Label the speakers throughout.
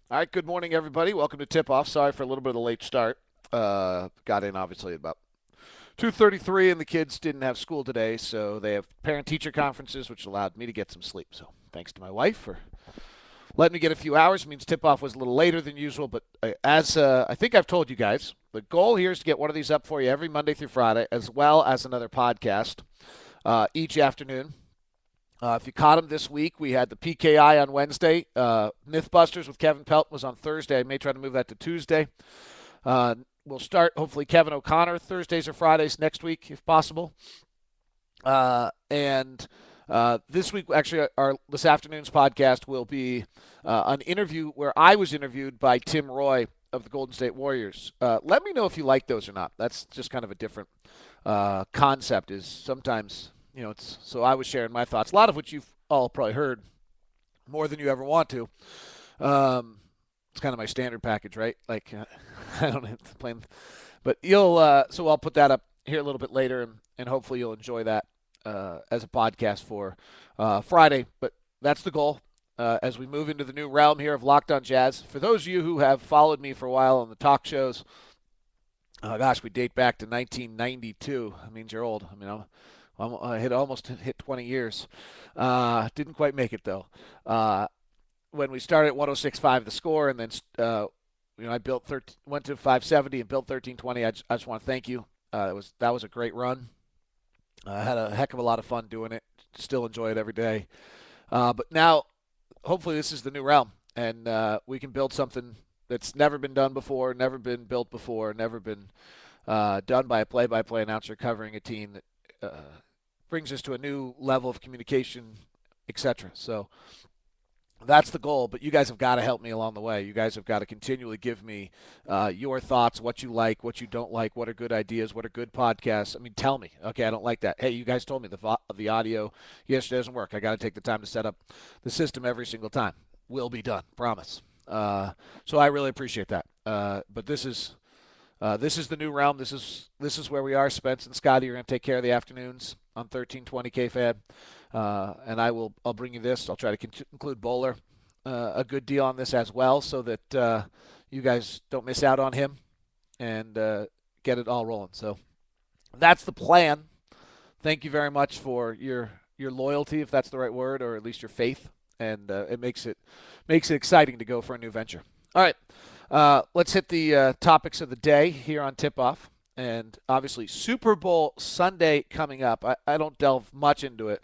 Speaker 1: All right, good morning, everybody. Welcome to Tip Off. Sorry for a little bit of a late start. Got in obviously at about 2:33, and the kids didn't have school today, so they have parent-teacher conferences, which allowed me to get some sleep. So thanks to my wife for letting me get a few hours. It means Tip Off was a little later than usual, but as I think I've told you guys, the goal here is to get one of these up for you every Monday through Friday, as well as another podcast each afternoon. If you caught him this week, we had the PKI on Wednesday. Mythbusters with Kevin Pelt was on Thursday. I may try to move that to Tuesday. We'll start, hopefully, Kevin O'Connor Thursdays or Fridays next week, if possible. And this week, actually, this afternoon's podcast will be an interview where I was interviewed by Tim Roy of the Golden State Warriors. Let me know if you like those or not. That's just kind of a different concept. Is sometimes it's so I was sharing my thoughts, a lot of which you've all probably heard more than you ever want to. It's kind of my standard package, right? Like I don't have to plan, but you'll. So I'll put that up here a little bit later, and hopefully you'll enjoy that as a podcast for Friday. But that's the goal as we move into the new realm here of Locked On Jazz. For those of you who have followed me for a while on the talk shows, gosh, we date back to 1992. That means you're old. I mean, I almost hit 20 years. Didn't quite make it though. When we started at 106.5 the score, and then I went to 570 and built 1320. I just want to thank you. That was a great run. I had a heck of a lot of fun doing it. Still enjoy it every day. But now, hopefully, this is the new realm, and we can build something that's never been done before, never been built before, never been done by a play-by-play announcer covering a team that brings us to a new level of communication, etc. So that's the goal, but you guys have got to help me along the way. You guys have got to continually give me your thoughts, what you like, what you don't like, what are good ideas, what are good podcasts. I mean, tell me. Okay, I don't like that. Hey, you guys told me the audio yesterday doesn't work. I got to take the time to set up the system every single time. Will be done, promise. So I really appreciate that. But this is the new realm. This is where we are. Spence and Scotty are going to take care of the afternoons on 1320 KFAB. And I'll bring you this. I'll try to include Bowler a good deal on this as well, so that you guys don't miss out on him and get it all rolling. So that's the plan. Thank you very much for your loyalty, if that's the right word, or at least your faith, and it makes it exciting to go for a new venture. All right, let's hit the topics of the day here on Tip Off. And obviously, Super Bowl Sunday coming up. I don't delve much into it,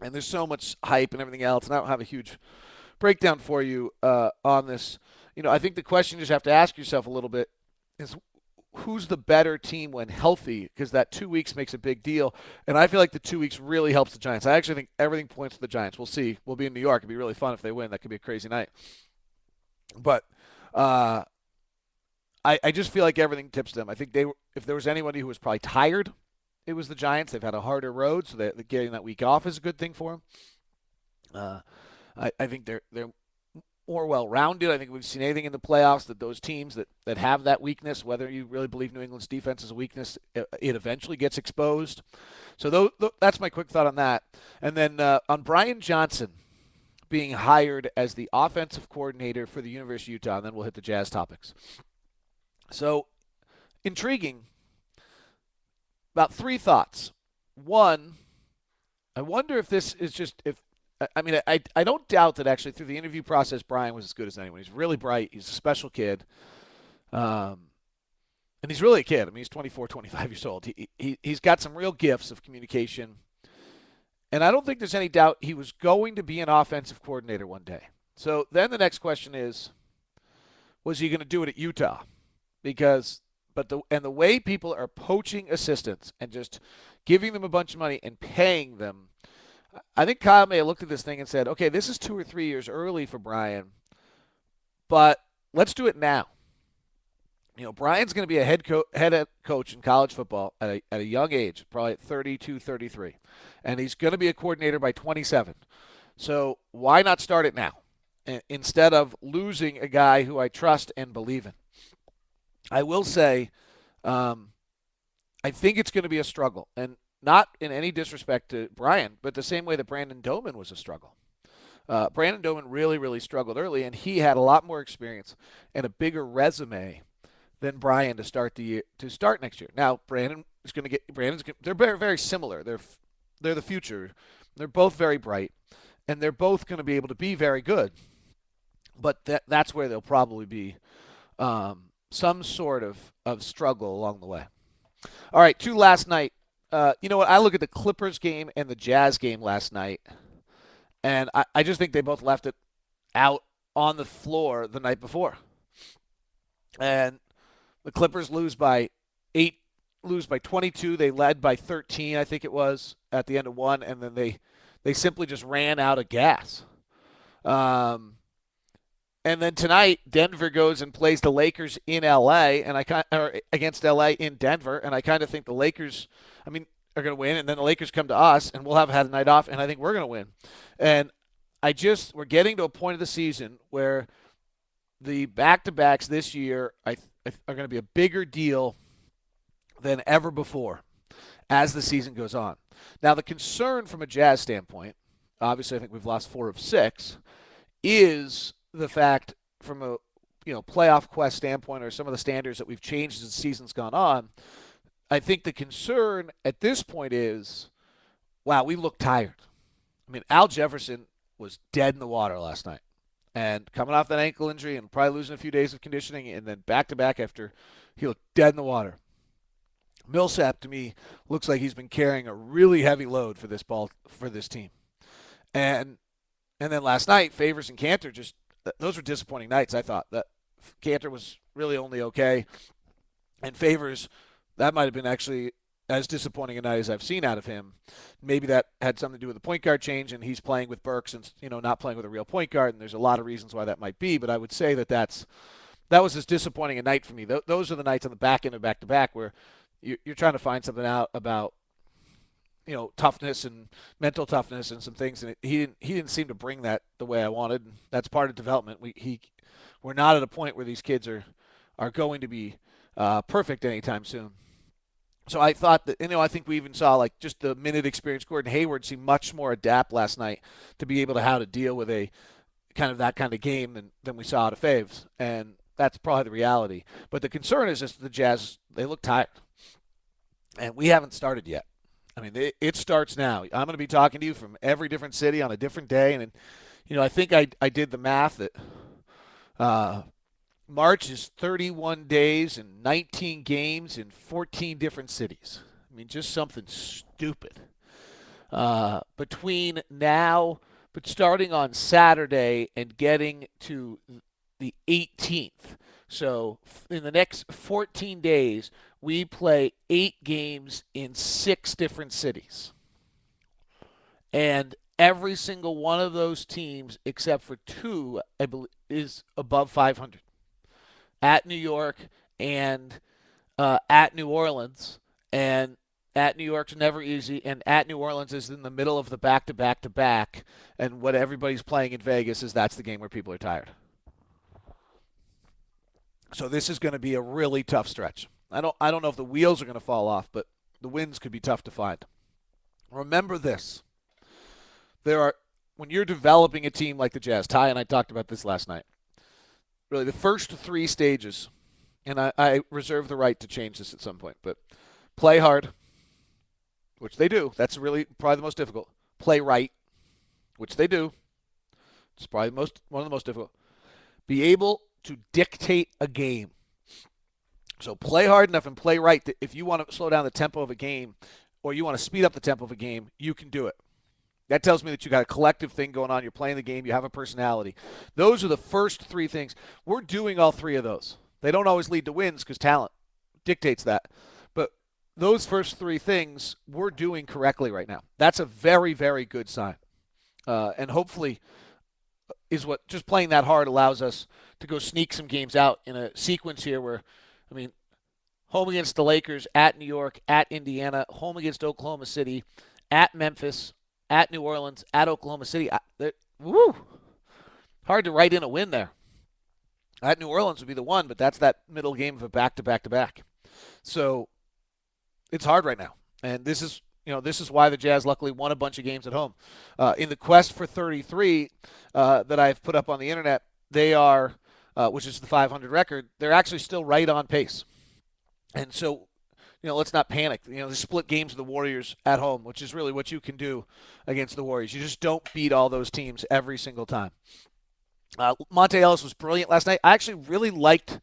Speaker 1: and there's so much hype and everything else, and I don't have a huge breakdown for you on this. I think the question you just have to ask yourself a little bit is who's the better team when healthy, because that 2 weeks makes a big deal, and I feel like the 2 weeks really helps the Giants. I actually think everything points to the Giants. We'll see. We'll be in New York. It'd be really fun if they win. That could be a crazy night. But uh, I just feel like everything tips them. I think if there was anybody who was probably tired, it was the Giants. They've had a harder road, so that getting that week off is a good thing for them. I think they're more well-rounded. I think we've seen anything in the playoffs that those teams that have that weakness, whether you really believe New England's defense is a weakness, it eventually gets exposed. So that's my quick thought on that. And then on Brian Johnson being hired as the offensive coordinator for the University of Utah, and then we'll hit the Jazz topics. So intriguing. About three thoughts. One, I wonder if this is just if I mean I don't doubt that actually through the interview process Brian was as good as anyone. He's really bright. He's a special kid, um, and he's really a kid. I mean he's 24, 25 years old. He's got some real gifts of communication, and I don't think there's any doubt he was going to be an offensive coordinator one day. So then the next question is, was he going to do it at Utah? Because the way people are poaching assistants and just giving them a bunch of money and paying them, I think Kyle may have looked at this thing and said, okay, this is 2 or 3 years early for Brian, but let's do it now. Brian's going to be a head coach in college football at a young age, probably at 32, 33, and he's going to be a coordinator by 27. So why not start it now instead of losing a guy who I trust and believe in? I will say, I think it's going to be a struggle, and not in any disrespect to Brian, but the same way that Brandon Doman was a struggle. Brandon Doman really, really struggled early, and he had a lot more experience and a bigger resume than Brian to start the year, to start next year. Now they're very, very similar. They're the future. They're both very bright, and they're both going to be able to be very good. But that's where there'll probably be some sort of struggle along the way. All right, two last night. You know what? I look at the Clippers game and the Jazz game last night, and I just think they both left it out on the floor the night before. And the Clippers lose by 22. They led by 13, I think it was, at the end of one, and then they simply just ran out of gas. Um, and then tonight, Denver goes and plays the Lakers in LA, and or against LA in Denver, and I kind of think the Lakers, are going to win, and then the Lakers come to us, and we'll have had a night off, and I think we're going to win. And we're getting to a point of the season where the back-to-backs this year are going to be a bigger deal than ever before as the season goes on. Now, the concern from a Jazz standpoint, obviously I think we've lost 4 of 6, is the fact from a playoff quest standpoint or some of the standards that we've changed as the season's gone on. I think the concern at this point is, wow, we look tired. Al Jefferson was dead in the water last night. And coming off that ankle injury and probably losing a few days of conditioning and then back-to-back after he looked dead in the water. Millsap, to me, looks like he's been carrying a really heavy load for this team. And then last night, Favors and Cantor those were disappointing nights, I thought. That Cantor was really only okay. And Favors, that might have been actually as disappointing a night as I've seen out of him. Maybe that had something to do with the point guard change, and he's playing with Burks and not playing with a real point guard, and there's a lot of reasons why that might be. But I would say that was as disappointing a night for me. Those are the nights on the back end of back-to-back where you're trying to find something out about toughness and mental toughness and some things, and he didn't seem to bring that the way I wanted. And that's part of development. We're not at a point where these kids are going to be perfect anytime soon. So I thought that, I think we even saw just the minute experience. Gordon Hayward seemed much more adept last night to be able to how to deal with that kind of game than we saw out of Faves. And that's probably the reality. But the concern is just the Jazz, they look tired. And we haven't started yet. It starts now. I'm going to be talking to you from every different city on a different day. And I think I did the math that March is 31 days and 19 games in 14 different cities. Just something stupid. Between now, but starting on Saturday and getting to the 18th. So in the next 14 days, we play 8 games in 6 different cities. And every single one of those teams, except for 2, I believe, is above 500. At New York and at New Orleans. And at New York's never easy, and at New Orleans is in the middle of the back-to-back-to-back. And what everybody's playing in Vegas is that's the game where people are tired. So this is going to be a really tough stretch. I don't know if the wheels are going to fall off, but the wins could be tough to find. Remember this. When you're developing a team like the Jazz, Ty and I talked about this last night. Really, the first 3 stages, and I reserve the right to change this at some point, but play hard, which they do. That's really probably the most difficult. Play right, which they do. It's probably one of the most difficult. Be able to dictate a game. So play hard enough and play right that if you want to slow down the tempo of a game or you want to speed up the tempo of a game, you can do it. That tells me that you got a collective thing going on. You're playing the game. You have a personality. Those are the first 3 things. We're doing all 3 of those. They don't always lead to wins because talent dictates that. But those first 3 things we're doing correctly right now. That's a very, very good sign. And hopefully is what just playing that hard allows us to go sneak some games out in a sequence here where, home against the Lakers, at New York, at Indiana, home against Oklahoma City, at Memphis, at New Orleans, at Oklahoma City. Hard to write in a win there. At New Orleans would be the one, but that's that middle game of a back-to-back-to-back. So it's hard right now. And this is this is why the Jazz luckily won a bunch of games at home. In the quest for 33 that I've put up on the internet, they are, which is the 500 record, they're actually still right on pace. And so, let's not panic. They split games of the Warriors at home, which is really what you can do against the Warriors. You just don't beat all those teams every single time. Monte Ellis was brilliant last night. I actually really liked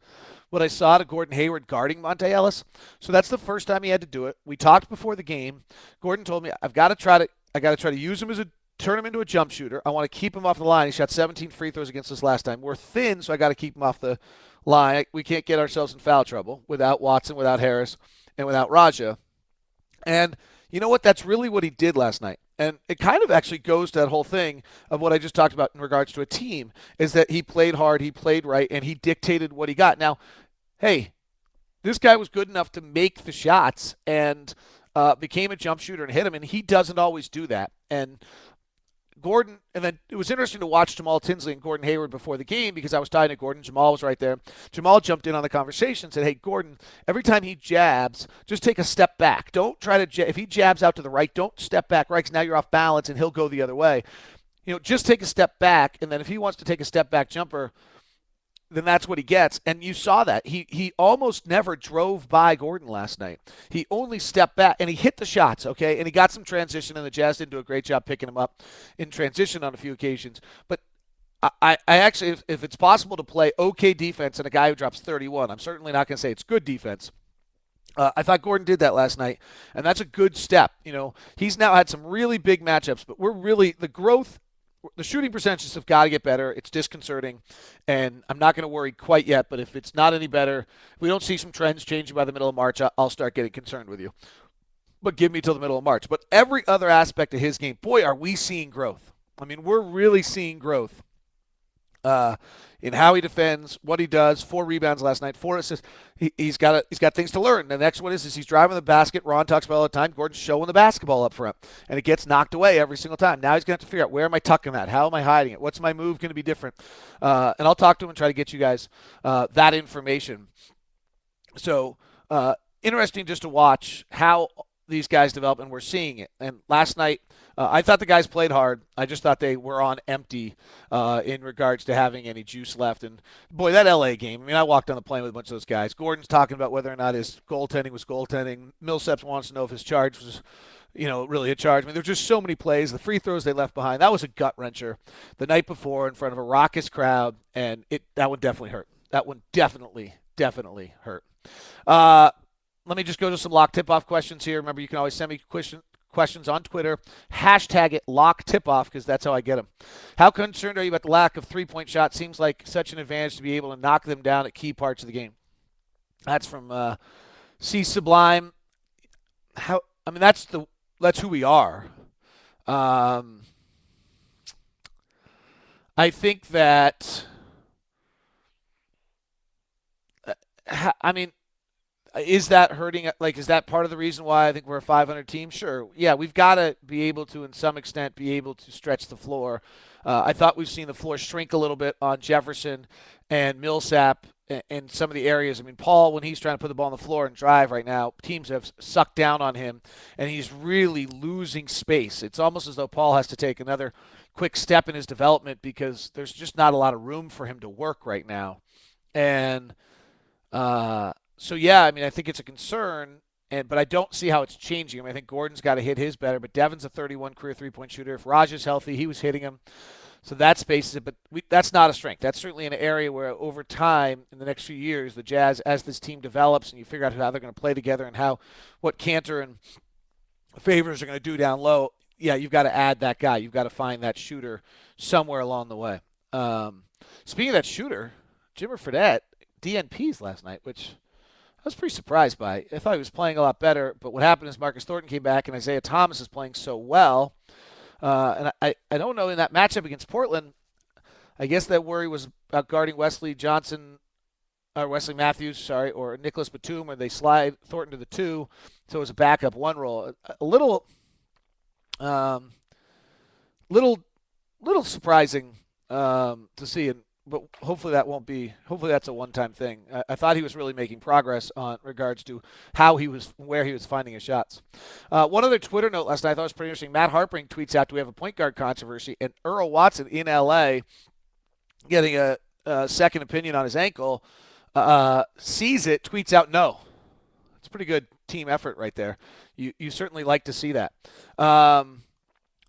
Speaker 1: what I saw to Gordon Hayward guarding Monte Ellis. So that's the first time he had to do it. We talked before the game. Gordon told me I got to try to use him turn him into a jump shooter. I want to keep him off the line. He shot 17 free throws against us last time. We're thin, so I got to keep him off the line. We can't get ourselves in foul trouble without Watson, without Harris, and without Raja. And you know what? That's really what he did last night. And it kind of actually goes to that whole thing of what I just talked about in regards to a team, is that he played hard, he played right, and he dictated what he got. Now, hey, this guy was good enough to make the shots and became a jump shooter and hit him, and he doesn't always do that. And Gordon, and then it was interesting to watch Jamal Tinsley and Gordon Hayward before the game because I was talking to Gordon. Jamal was right there. Jamal jumped in on the conversation and said, hey, Gordon, every time he jabs, just take a step back. Don't try to, if he jabs out to the right, don't step back right because now you're off balance and he'll go the other way. Just take a step back, and then if he wants to take a step back jumper, then that's what he gets. And you saw that. He almost never drove by Gordon last night. He only stepped back, and he hit the shots, okay? And he got some transition, and the Jazz didn't do a great job picking him up in transition on a few occasions. But I actually, if it's possible to play okay defense and a guy who drops 31, I'm certainly not going to say it's good defense. I thought Gordon did that last night, and that's a good step. He's now had some really big matchups, but the shooting percentages have got to get better. It's disconcerting, and I'm not going to worry quite yet, but if it's not any better, if we don't see some trends changing by the middle of March, I'll start getting concerned with you. But give me till the middle of March. But every other aspect of his game, boy, are we seeing growth. I mean, we're really seeing growth in how he defends, what he does. 4 rebounds last night, 4 assists. He's got things to learn. The next one is he's driving the basket. Ron talks about all the time. Gordon's showing the basketball up front, and it gets knocked away every single time. Now he's going to have to figure out, where am I tucking that? How am I hiding it? What's my move going to be different? And I'll talk to him and try to get you guys that information. So interesting just to watch how these guys develop, and we're seeing it. And last night, I thought the guys played hard. I just thought they were on empty in regards to having any juice left. And, boy, that L.A. game, I mean, I walked on the plane with a bunch of those guys. Gordon's talking about whether or not his goaltending was goaltending. Millsap wants to know if his charge was, really a charge. I mean, there were just so many plays. The free throws they left behind, that was a gut-wrencher the night before in front of a raucous crowd, and that one definitely hurt. That one definitely hurt. Let me just go to some Locke tip-off questions here. Remember, you can always send me questions on Twitter. Hashtag it Locke tip-off because that's how I get them. How concerned are you about the lack of three-point shots? Seems like such an advantage to be able to knock them down at key parts of the game. That's from C Sublime. That's who we are. I think that. Is that hurting? Like, is that part of the reason why I think we're a 500 team? Sure. Yeah, we've got to be able to, in some extent, be able to stretch the floor. I thought we've seen the floor shrink a little bit on Jefferson and Millsap in some of the areas. I mean, Paul, when he's trying to put the ball on the floor and drive right now, teams have sucked down on him, and he's really losing space. It's almost as though Paul has to take another quick step in his development because there's just not a lot of room for him to work right now. And so, yeah, I think it's a concern, but I don't see how it's changing. I think Gordon's got to hit his better, but Devin's a 31 career three-point shooter. If Raj's healthy, he was hitting him. So that spaces it, but that's not a strength. That's certainly an area where over time, in the next few years, the Jazz, as this team develops and you figure out how they're going to play together and what Cantor and Favors are going to do down low, yeah, you've got to add that guy. You've got to find that shooter somewhere along the way. Speaking of that shooter, Jimmer Fredette, DNPs last night, which I was pretty surprised by. I thought he was playing a lot better, but what happened is Marcus Thornton came back, and Isaiah Thomas is playing so well. And I don't know, in that matchup against Portland, I guess that worry was about guarding Wesley Matthews, or Nicholas Batum, where they slide Thornton to the 2, so it was a backup 1 role. A little surprising to see. And but hopefully that won't be. Hopefully that's a one-time thing. I thought he was really making progress on regards to where he was finding his shots. One other Twitter note last night I thought was pretty interesting. Matt Harpring tweets out, "Do we have a point guard controversy?" And Earl Watson in L.A. getting a second opinion on his ankle, sees it, tweets out, "No." It's a pretty good team effort right there. You certainly like to see that.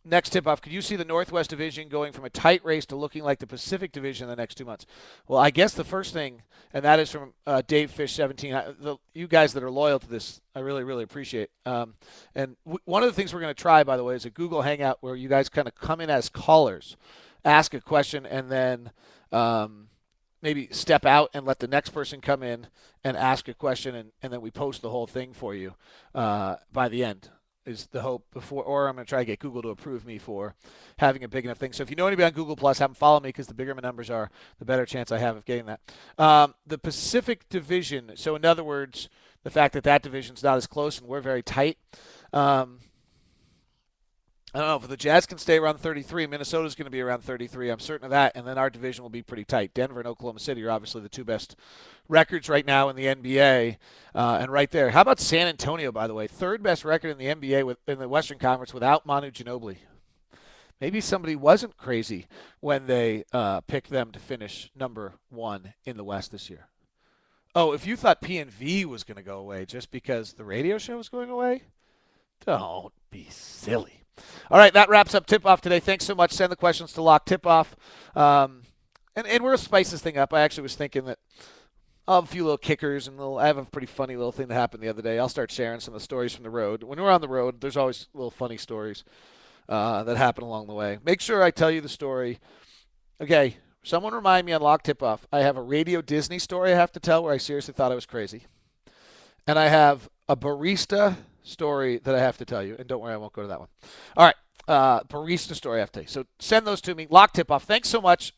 Speaker 1: Next tip off, could you see the Northwest Division going from a tight race to looking like the Pacific Division in the next 2 months? Well, I guess the first thing, and that is from Dave Fish 17. You guys that are loyal to this, I really, really appreciate. One of the things we're going to try, by the way, is a Google Hangout where you guys kind of come in as callers, ask a question, and then maybe step out and let the next person come in and ask a question, and then we post the whole thing for you by the end. Is the hope before, or I'm going to try to get Google to approve me for having a big enough thing. So if you know anybody on Google Plus, have them follow me because the bigger my numbers are, the better chance I have of getting that. The Pacific Division. So in other words, the fact that division's not as close and we're very tight. I don't know if the Jazz can stay around 33. Minnesota's going to be around 33. I'm certain of that. And then our division will be pretty tight. Denver and Oklahoma City are obviously the two best records right now in the NBA. And right there, how about San Antonio, by the way? Third best record in the NBA in the Western Conference without Manu Ginobili. Maybe somebody wasn't crazy when they picked them to finish number one in the West this year. Oh, if you thought PNV was going to go away just because the radio show was going away, don't be silly. All right, that wraps up Tip-Off today. Thanks so much. Send the questions to Locke Tip-Off. And we're going to spice this thing up. I actually was thinking that I'll have a few little kickers, and I have a pretty funny little thing that happened the other day. I'll start sharing some of the stories from the road. When we're on the road, there's always little funny stories that happen along the way. Make sure I tell you the story. Okay, someone remind me on Locke Tip-Off. I have a Radio Disney story I have to tell where I seriously thought I was crazy. And I have a barista story that I have to tell you. And don't worry, I won't go to that one. All right. Barista story I have to tell you. So send those to me. Locke Tip-Off. Thanks so much.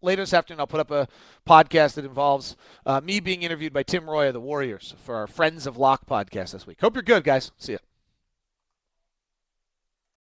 Speaker 1: Later this afternoon, I'll put up a podcast that involves me being interviewed by Tim Roy of the Warriors for our Friends of Locke podcast this week. Hope you're good, guys. See ya.